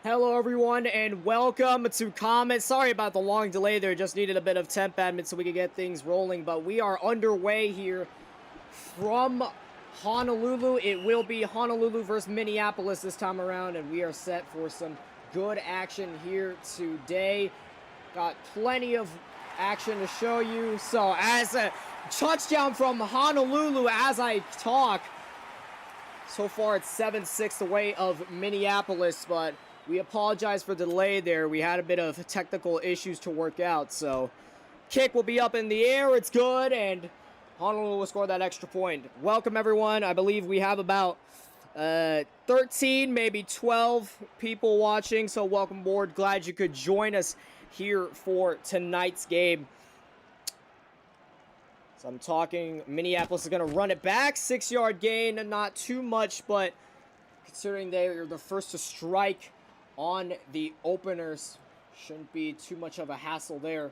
Hello everyone and welcome to Comet. Sorry about the long delay there, just needed a bit of temp admin so we could get things rolling, but we are underway here from Honolulu. It will be Honolulu versus Minneapolis this time around, and we are set for some good action here today. Got plenty of action to show you. So as a touchdown from Honolulu as I talk, so far it's 7-6 away of Minneapolis, but we apologize for the delay there. We had a bit of technical issues to work out. So kick will be up in the air. It's good, and Honolulu will score that extra point. Welcome, everyone. I believe we have about 13, maybe 12 people watching. So welcome aboard. Glad you could join us here for tonight's game. So I'm talking Minneapolis is going to run it back. 6-yard gain. Not too much, but considering they are the first to strike on the openers, shouldn't be too much of a hassle there.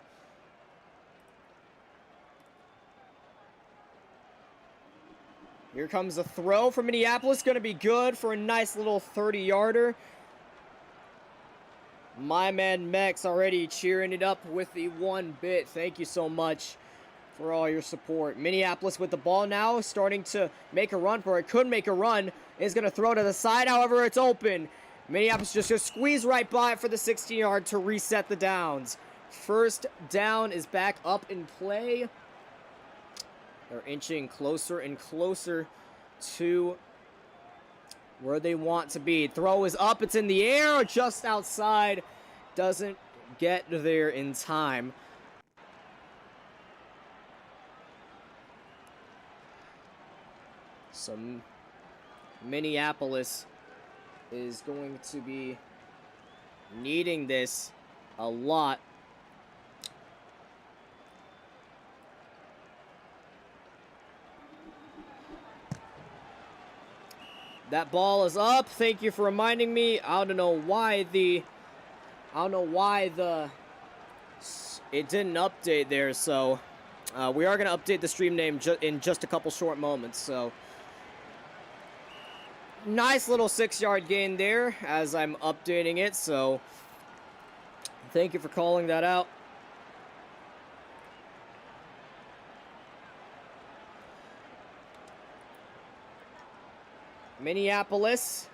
Here comes a throw from Minneapolis. Going to be good for a nice little 30-yarder. My man Mex already cheering it up with the 1-bit. Thank you so much for all your support. Minneapolis with the ball now, starting to make a run for it. Could make a run. Is going to throw to the side. However, it's open. Minneapolis just going to squeeze right by it for the 16-yard to reset the downs. First down is back up in play. They're inching closer and closer to where they want to be. Throw is up. It's in the air, just outside. Doesn't get there in time. Some Minneapolis is going to be needing this a lot. That ball is up. Thank you for reminding me. I don't know why it didn't update there. So we are going to update the stream name in just a couple short moments. So nice little 6-yard gain there as I'm updating it. So thank you for calling that out. Minneapolis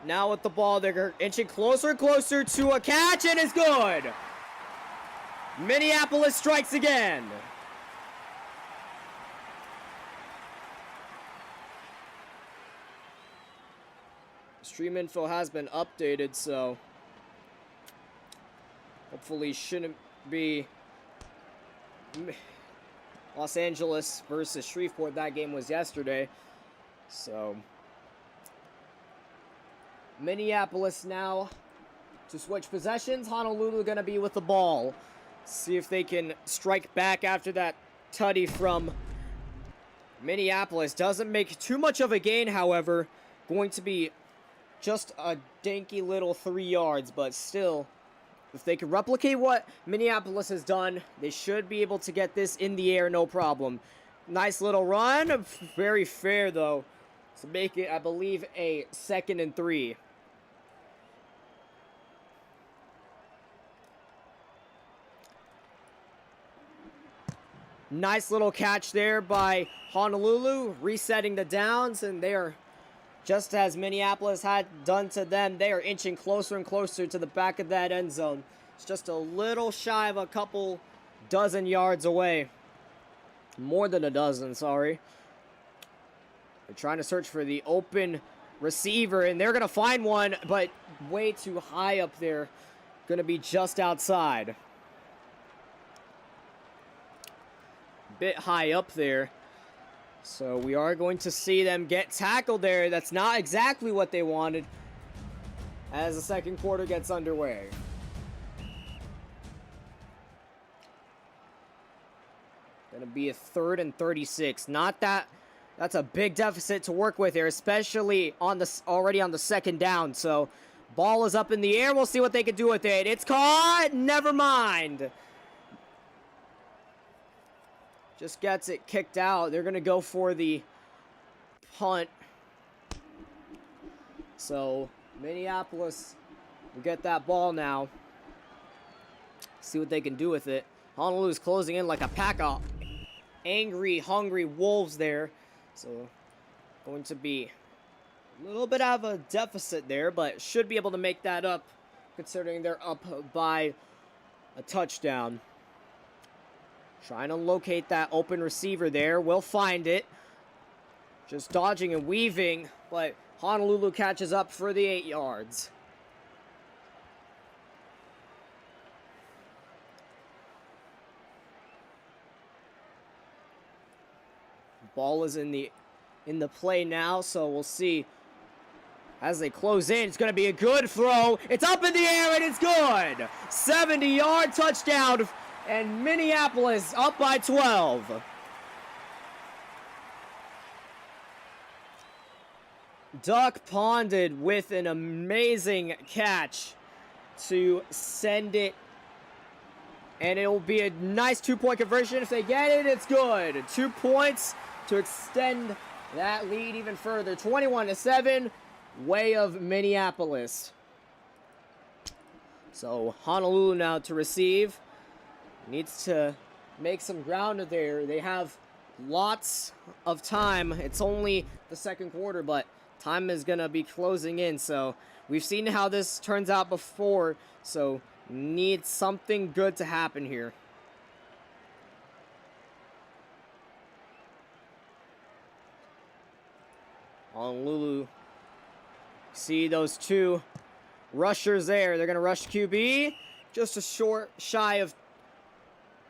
now with the ball. They're inching closer and closer to a catch, and it's good. Minneapolis strikes again. Stream info has been updated, so hopefully shouldn't be Los Angeles versus Shreveport. That game was yesterday. So Minneapolis now to switch possessions. Honolulu going to be with the ball. See if they can strike back after that tutty from Minneapolis. Doesn't make too much of a gain, however. Going to be just a dinky little 3 yards, but still, if they can replicate what Minneapolis has done, they should be able to get this in the air, no problem. Nice little run. Very fair, though, to make it, I believe, a 2nd and 3. Nice little catch there by Honolulu, resetting the downs, and they are, just as Minneapolis had done to them, they are inching closer and closer to the back of that end zone. It's just a little shy of a couple dozen yards away. More than a dozen, sorry. They're trying to search for the open receiver, and they're going to find one, but way too high up there. Going to be just outside. Bit high up there. So we are going to see them get tackled there. That's not exactly what they wanted as the second quarter gets underway. Gonna be a 3rd and 36. Not that that's a big deficit to work with here, especially on the already on the 2nd down. So ball is up in the air. We'll see what they can do with it. It's caught. Never mind. Just gets it kicked out. They're going to go for the punt. So Minneapolis will get that ball now. See what they can do with it. Honolulu's closing in like a pack of angry, hungry wolves there. So going to be a little bit of a deficit there, but should be able to make that up considering they're up by a touchdown. Trying to locate that open receiver there. Will find it. Just dodging and weaving, but Honolulu catches up for the 8 yards. Ball is in the play now, so we'll see as they close in. It's going to be a good throw. It's up in the air and it's good. 70-yard touchdown, and Minneapolis up by 12. Duck Ponded with an amazing catch to send it. And it will be a nice 2-point conversion. If they get it, it's good. 2 points to extend that lead even further. 21-7, way of Minneapolis. So Honolulu now to receive. Needs to make some ground there. They have lots of time. It's only the second quarter, but time is going to be closing in. So we've seen how this turns out before. So need something good to happen here. Honolulu, see those two rushers there. They're going to rush QB. Just a short, shy of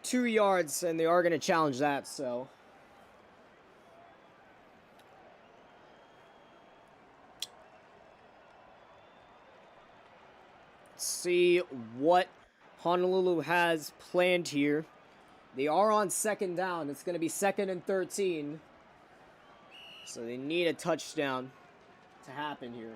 2 yards, and they are going to challenge that, so. Let's see what Honolulu has planned here. They are on second down. It's going to be 2nd and 13. So they need a touchdown to happen here.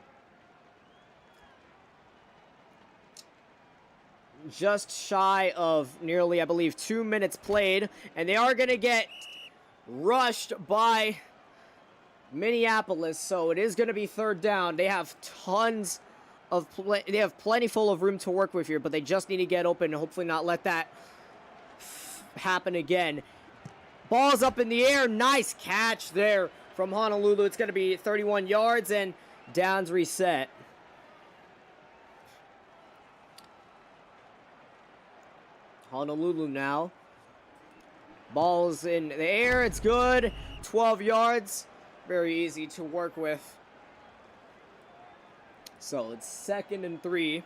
Just shy of nearly, I believe, 2 minutes played. And they are going to get rushed by Minneapolis. So it is going to be 3rd down. They have tons of they have plenty full of room to work with here, but they just need to get open and hopefully not let that happen again. Ball's up in the air. Nice catch there from Honolulu. It's going to be 31 yards and downs reset. Honolulu now. Ball's in the air. It's good. 12 yards. Very easy to work with. So it's 2nd and 3.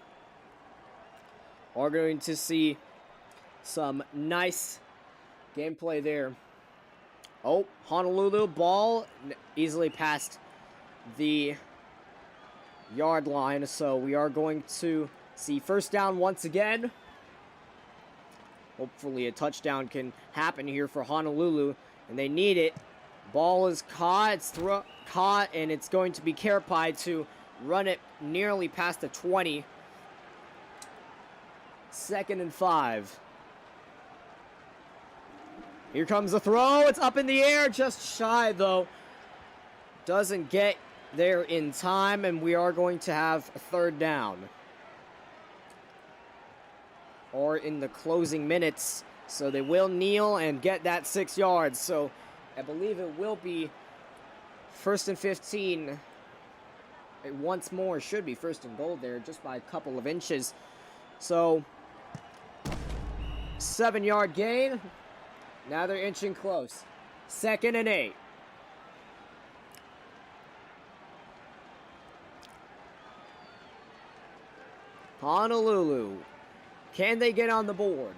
We're going to see some nice gameplay there. Oh, Honolulu ball easily past the yard line. So we are going to see 1st down once again. Hopefully a touchdown can happen here for Honolulu, and they need it. Ball is caught. It's caught, and it's going to be Karapai to run it nearly past the 20. 2nd and 5. Here comes the throw. It's up in the air. Just shy, though. Doesn't get there in time, and we are going to have a 3rd down. Or in the closing minutes. So they will kneel and get that 6 yards. So I believe it will be 1st and 15. It once more should be 1st and goal there, just by a couple of inches. So 7-yard gain. Now they're inching close. 2nd and 8. Honolulu. Can they get on the board?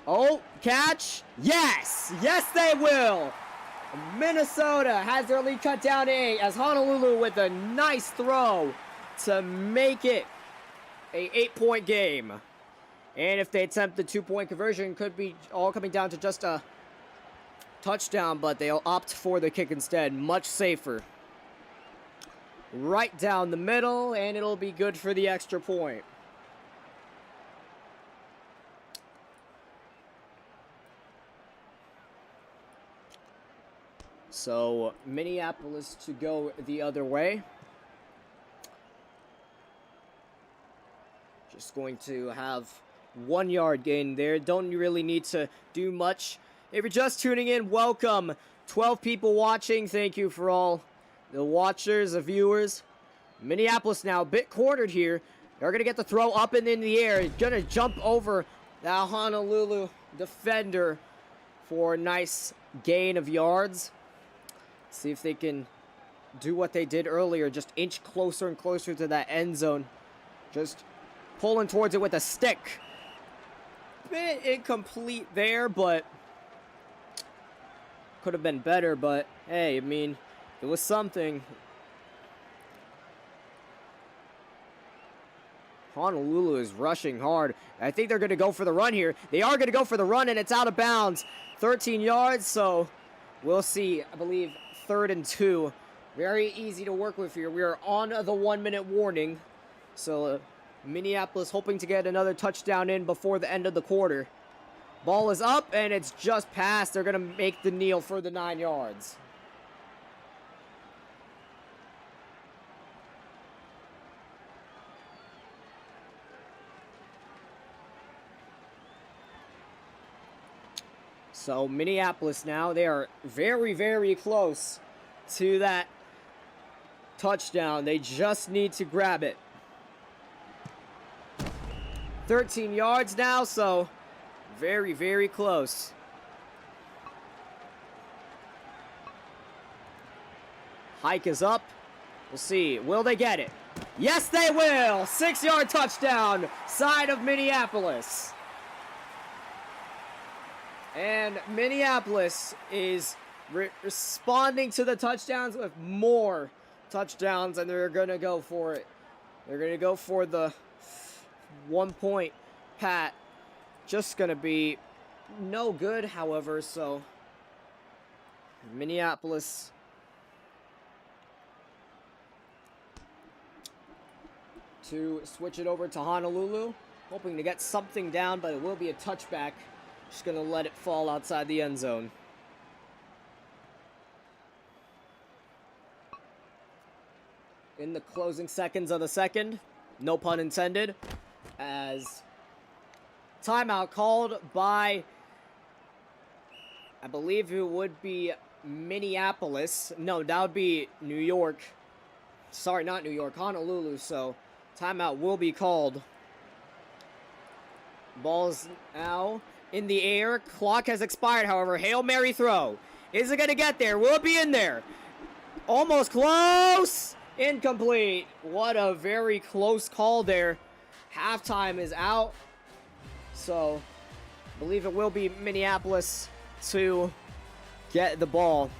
Oh, catch. Yes. Yes, they will. Minnesota has their lead cut down to 8 as Honolulu with a nice throw to make it a 8-point game. And if they attempt the 2-point conversion, could be all coming down to just a touchdown, but they'll opt for the kick instead. Much safer. Right down the middle, and it'll be good for the extra point. So Minneapolis to go the other way. Just going to have 1 yard gain there. Don't really need to do much. If you're just tuning in, welcome. 12 people watching. Thank you for all the watchers, the viewers. Minneapolis now a bit cornered here. They're going to get the throw up and in the air. Going to jump over that Honolulu defender for a nice gain of yards. See if they can do what they did earlier. Just inch closer and closer to that end zone. Just pulling towards it with a stick. Bit incomplete there, but could have been better. But hey, I mean, it was something. Honolulu is rushing hard. I think they're going to go for the run here. They are going to go for the run, and it's out of bounds. 13 yards, so we'll see. I believe 3rd and 2. Very easy to work with here. We are on the 1 minute warning. So Minneapolis hoping to get another touchdown in before the end of the quarter. Ball is up, and it's just passed. They're going to make the kneel for the 9 yards. So Minneapolis now, they are very, very close to that touchdown. They just need to grab it. 13 yards now, so very, very close. Hike is up. We'll see. Will they get it? Yes, they will. 6-yard touchdown, side of Minneapolis. And Minneapolis is responding to the touchdowns with more touchdowns, and they're going to go for it. They're going to go for the 1 point pat. Just going to be no good, however, so Minneapolis to switch it over to Honolulu, hoping to get something down, but it will be a touchback. Just going to let it fall outside the end zone. In the closing seconds of the second, no pun intended, as timeout called by, I believe it would be Minneapolis. No, that would be New York. Sorry, not New York, Honolulu. So timeout will be called. Ball's now in the air. Clock has expired, however. Hail Mary throw. Is it going to get there? Will it be in there? Almost close. Incomplete. What a very close call there. Halftime is out. So, I believe it will be Minneapolis to get the ball.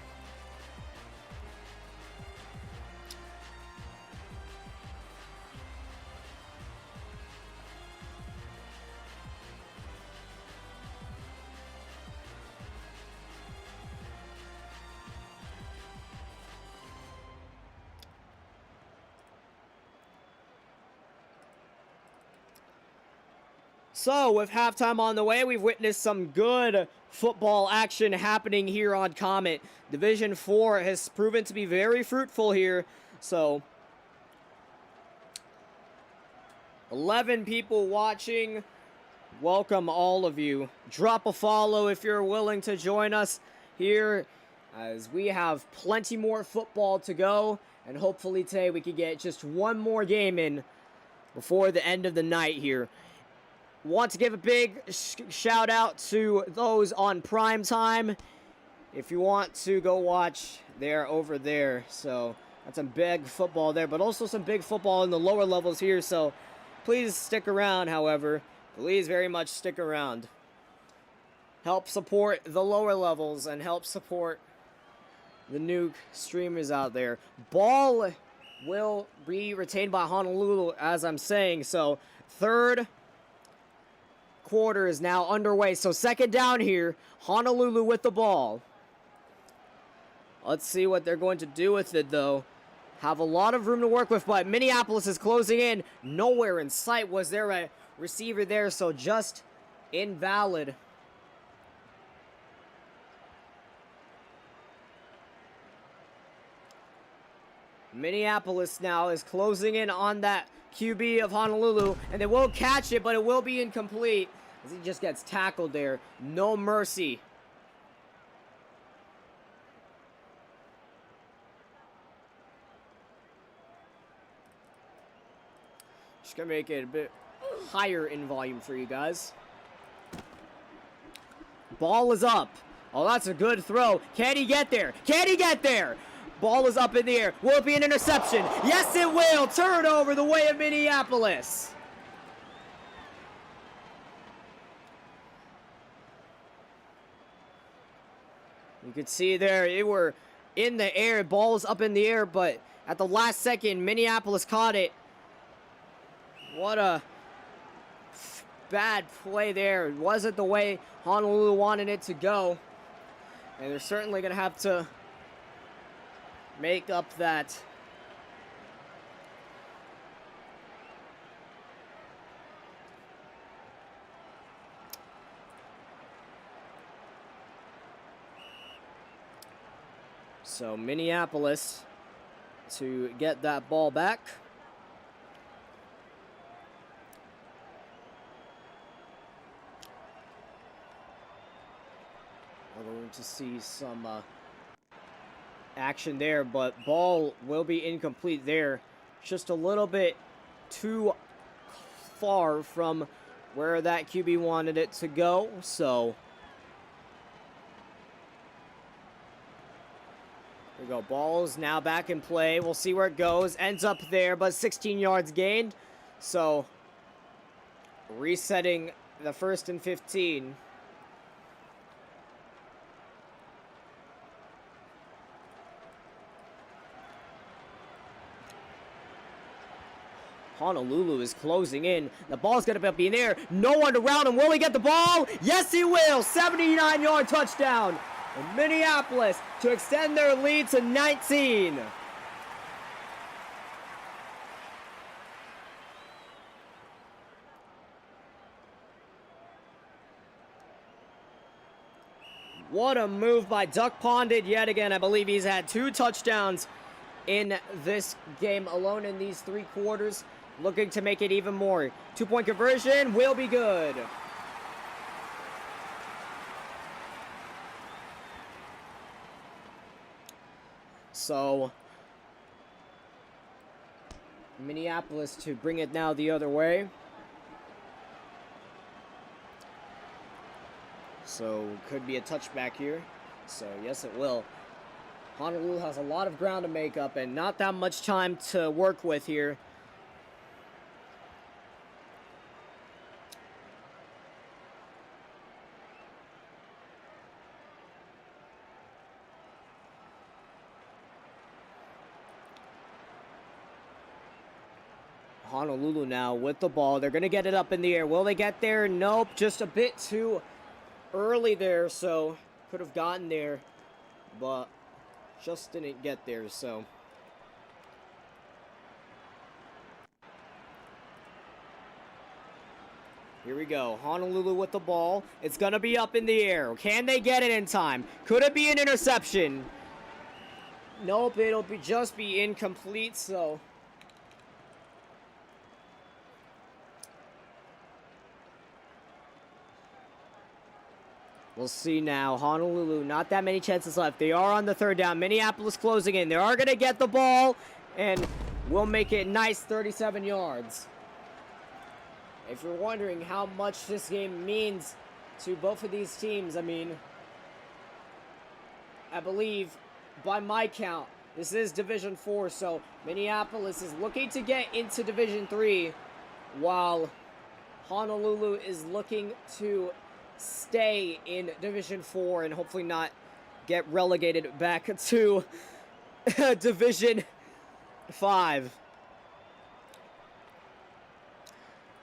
So, with halftime on the way, we've witnessed some good football action happening here on Comet. Division 4 has proven to be very fruitful here. So, 11 people watching. Welcome all of you. Drop a follow if you're willing to join us here, as we have plenty more football to go. And hopefully today we can get just one more game in before the end of the night here. Want to give a big shout out to those on prime time. If you want to go watch, they're over there. So that's some big football there, but also some big football in the lower levels here. So please stick around, however. Please very much stick around. Help support the lower levels and help support the new streamers out there. Ball will be retained by Honolulu, as I'm saying. So third quarter is now underway. So second down here. Honolulu with the ball. Let's see what they're going to do with it, though. Have a lot of room to work with, but Minneapolis is closing in. Nowhere in sight was there a receiver there, so just invalid. Minneapolis now is closing in on that QB of Honolulu, and they will catch it, but it will be incomplete as he just gets tackled there. No mercy. Just gonna make it a bit higher in volume for you guys. Ball is up. Oh, that's a good throw. Can he get there? Can he get there? Ball is up in the air. Will it be an interception? Yes, it will. Turnover the way of Minneapolis. You can see there, it were in the air. Ball was up in the air, but at the last second, Minneapolis caught it. What a bad play there. It wasn't the way Honolulu wanted it to go. And they're certainly going to have to make up that. So Minneapolis to get that ball back. We're going to see some action there, but ball will be incomplete there. Just a little bit too far from where that QB wanted it to go, so there we go. Ball's now back in play. We'll see where it goes. Ends up there, but 16 yards gained. So resetting the 1st and 15. Honolulu is closing in. The ball's going to be in the air. No one around him. Will he get the ball? Yes, he will. 79-yard touchdown. And Minneapolis to extend their lead to 19. What a move by Duck Pondit yet again. I believe he's had 2 touchdowns in this game alone in these 3 quarters. Looking to make it even more. 2-point conversion will be good. So Minneapolis to bring it now the other way. So could be a touchback here. So yes, it will. Honolulu has a lot of ground to make up and not that much time to work with here. Honolulu now with the ball. They're going to get it up in the air. Will they get there? Nope. Just a bit too early there. So could have gotten there, but just didn't get there. So here we go. Honolulu with the ball. It's going to be up in the air. Can they get it in time? Could it be an interception? Nope. It'll just be incomplete. So we'll see now. Honolulu, not that many chances left. They are on the 3rd down. Minneapolis closing in. They are going to get the ball, and we'll make it nice 37 yards. If you're wondering how much this game means to both of these teams, I mean, I believe, by my count, this is Division 4, so Minneapolis is looking to get into Division 3, while Honolulu is looking to stay in Division 4 and hopefully not get relegated back to Division 5.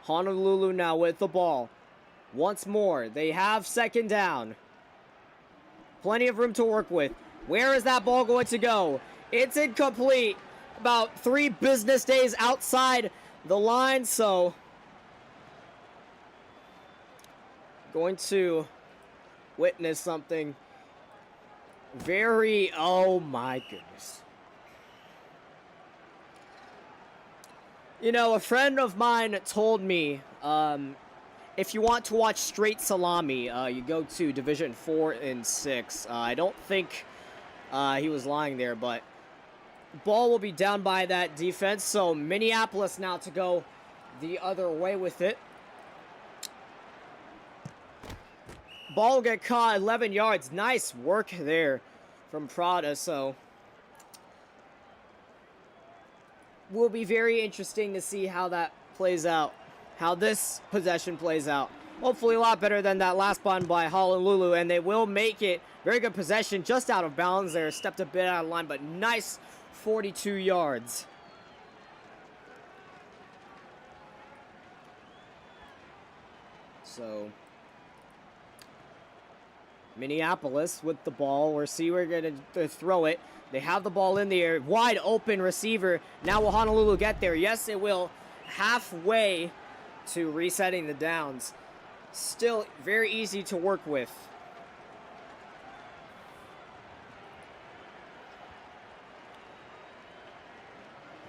Honolulu now with the ball. Once more, they have 2nd down. Plenty of room to work with. Where is that ball going to go? It's incomplete. About 3 business days outside the line, so going to witness something very, oh my goodness. You know, a friend of mine told me, if you want to watch straight salami, you go to Division 4 and 6. I don't think he was lying there, but ball will be down by that defense, so Minneapolis now to go the other way with it. Ball will get caught 11 yards. Nice work there from Prada, so will be very interesting to see how that plays out, how this possession plays out. Hopefully a lot better than that last one by Honolulu, and they will make it. Very good possession, just out of bounds there. Stepped a bit out of line, but nice 42 yards. So Minneapolis with the ball. We're going to throw it. They have the ball in the air. Wide open receiver. Now will Honolulu get there? Yes, it will. Halfway to resetting the downs. Still very easy to work with.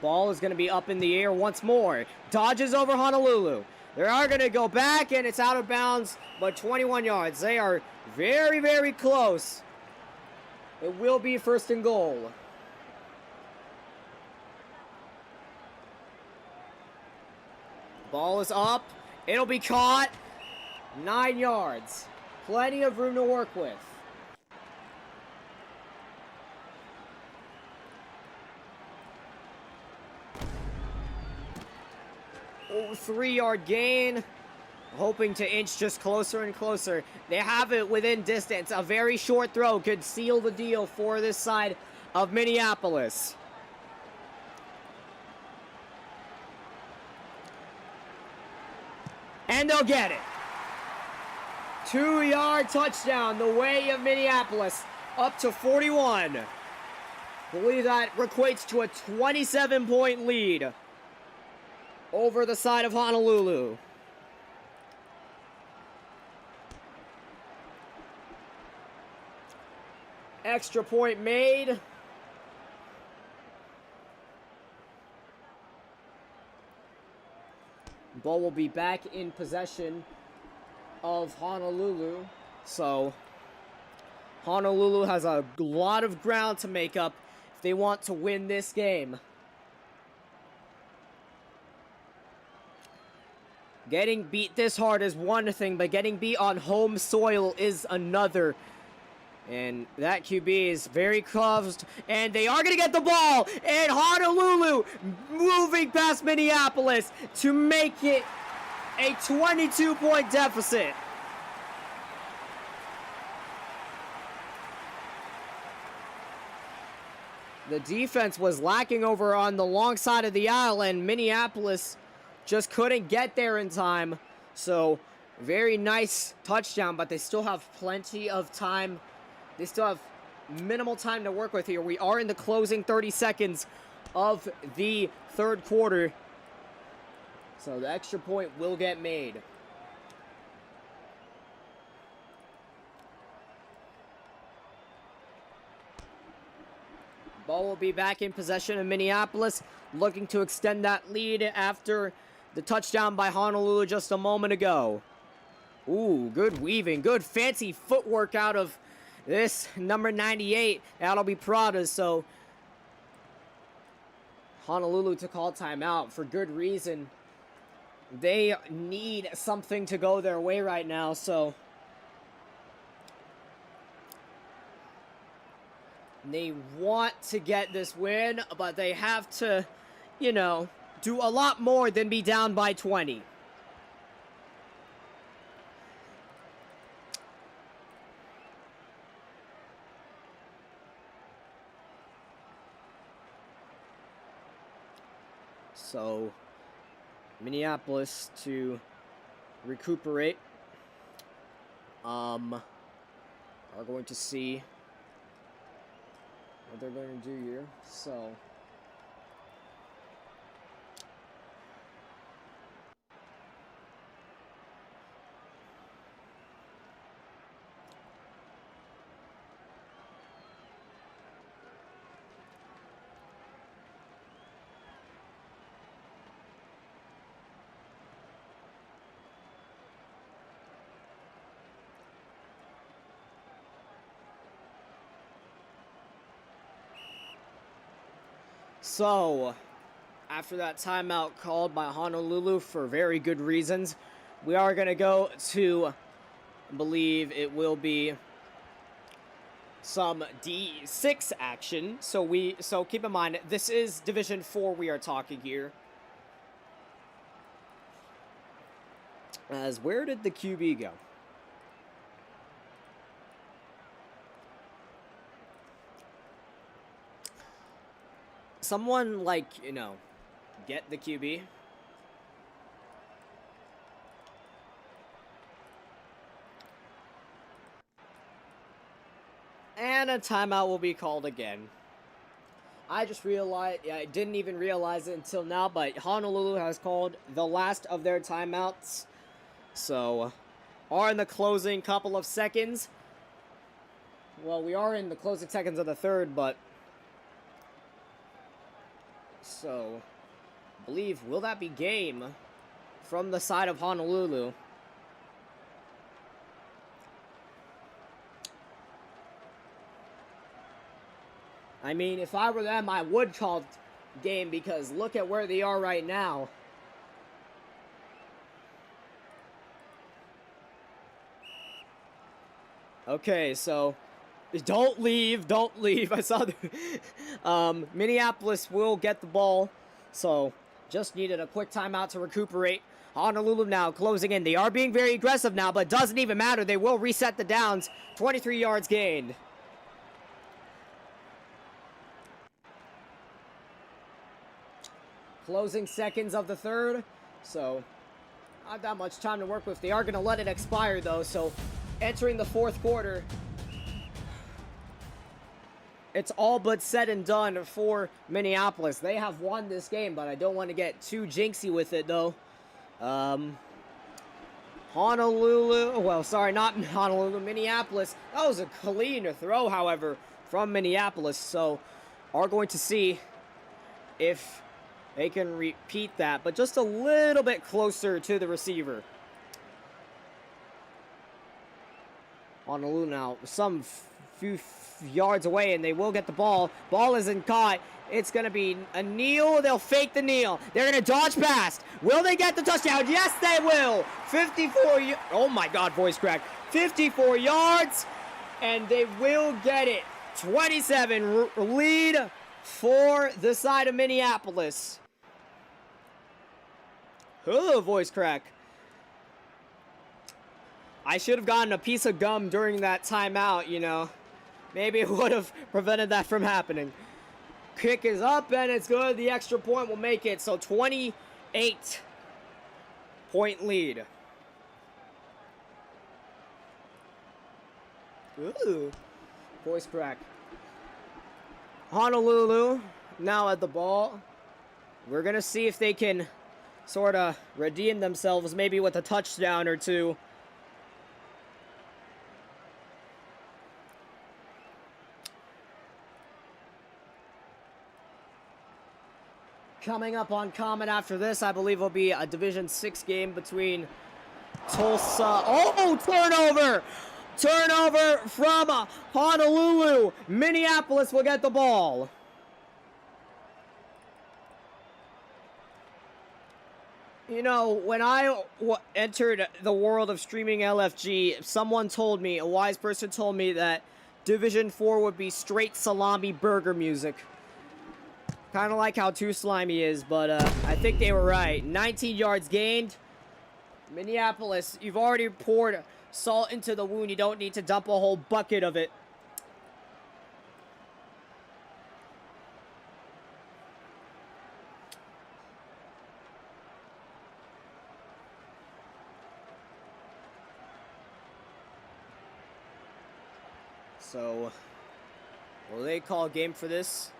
Ball is going to be up in the air once more. Dodges over Honolulu. They are going to go back, and it's out of bounds, but 21 yards. They are very, very close. It will be first and goal. Ball is up. It'll be caught. 9 yards. Plenty of room to work with. Oh, 3-yard gain. Hoping to inch just closer and closer. They have it within distance. A very short throw could seal the deal for this side of Minneapolis. And they'll get it. 2-yard touchdown, the way of Minneapolis, up to 41. I believe that equates to a 27-point lead over the side of Honolulu. Extra point made. Ball will be back in possession of Honolulu. So Honolulu has a lot of ground to make up if they want to win this game. Getting beat this hard is one thing, but getting beat on home soil is another. And that QB is very close, and they are going to get the ball, and Honolulu moving past Minneapolis to make it a 22-point deficit. The defense was lacking over on the long side of the aisle, and Minneapolis just couldn't get there in time. So, very nice touchdown, but they still have plenty of time. They still have minimal time to work with here. We are in the closing 30 seconds of the third quarter. So the extra point will get made. Ball will be back in possession of Minneapolis, looking to extend that lead after the touchdown by Honolulu just a moment ago. Ooh, good weaving, good fancy footwork out of this number 98. That'll be Prada, so Honolulu to call timeout for good reason. They need something to go their way right now, so they want to get this win, but they have to, you know, do a lot more than be down by 20. So, Minneapolis to recuperate. Are going to see what they're going to do here. So, So, after that timeout called by Honolulu for very good reasons, we are going to go to, I believe it will be some D6 action. So keep in mind, this is Division 4 we are talking here. As where did the QB go? Someone, like, you know, get the QB. And a timeout will be called again. I just realized, I didn't even realize it until now, but Honolulu has called the last of their timeouts. So, are in the closing couple of seconds. Well, we are in the closing seconds of the third, but... So, I believe, will that be game from the side of Honolulu? I mean, if I were them, I would call game because look at where they are right now. Okay, so don't leave. I saw the Minneapolis will get the ball, so just needed a quick timeout to recuperate. Honolulu now closing in. They are being very aggressive now, but it doesn't even matter. They will reset the downs. 23 yards gained. Closing seconds of the third, so not that much time to work with. They are going to let it expire, though, so entering the fourth quarter, it's all but said and done for Minneapolis. They have won this game, but I don't want to get too jinxy with it, though. Honolulu, well, sorry, not Honolulu, Minneapolis. That was a clean throw, however, from Minneapolis, so are going to see if they can repeat that, but just a little bit closer to the receiver. Honolulu now, some few yards away, and they will get the ball. Ball isn't caught. It's going to be a kneel. They'll fake the kneel. They're going to dodge past. Will they get the touchdown? Yes, they will. 54, oh my God, voice crack. 54 yards, and they will get it. 27 lead for the side of Minneapolis. Oh, voice crack. I should have gotten a piece of gum during that timeout, you know. Maybe it would have prevented that from happening. Kick is up, and it's good. The extra point will make it. So 28-point lead. Ooh. Voice crack. Honolulu now at the ball. We're going to see if they can sort of redeem themselves, maybe with a touchdown or two. Coming up on Comet after this, I believe will be a Division 6 game between Tulsa. Oh, turnover! Turnover from Honolulu. Minneapolis will get the ball. You know, when I entered the world of streaming LFG, someone told me, a wise person told me that Division 4 would be straight salami burger music. Kind of like how Too Slimy is, but I think they were right. 19 yards gained. Minneapolis, you've already poured salt into the wound. You don't need to dump a whole bucket of it. So, will they call game for this?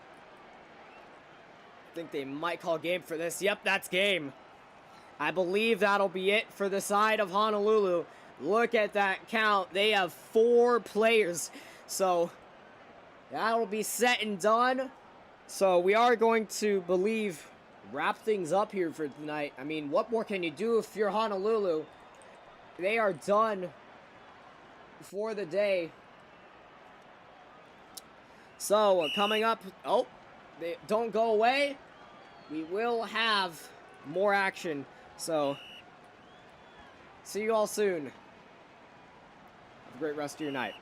I think they might call game for this. Yep, that's game. I believe that'll be it for the side of Honolulu. Look at that count. They have 4 players. So, that'll be set and done. So, we are going to, believe, wrap things up here for tonight. I mean, what more can you do if you're Honolulu? They are done for the day. So, coming up... Oh, they don't go away, we will have more action. So, see you all soon. Have a great rest of your night.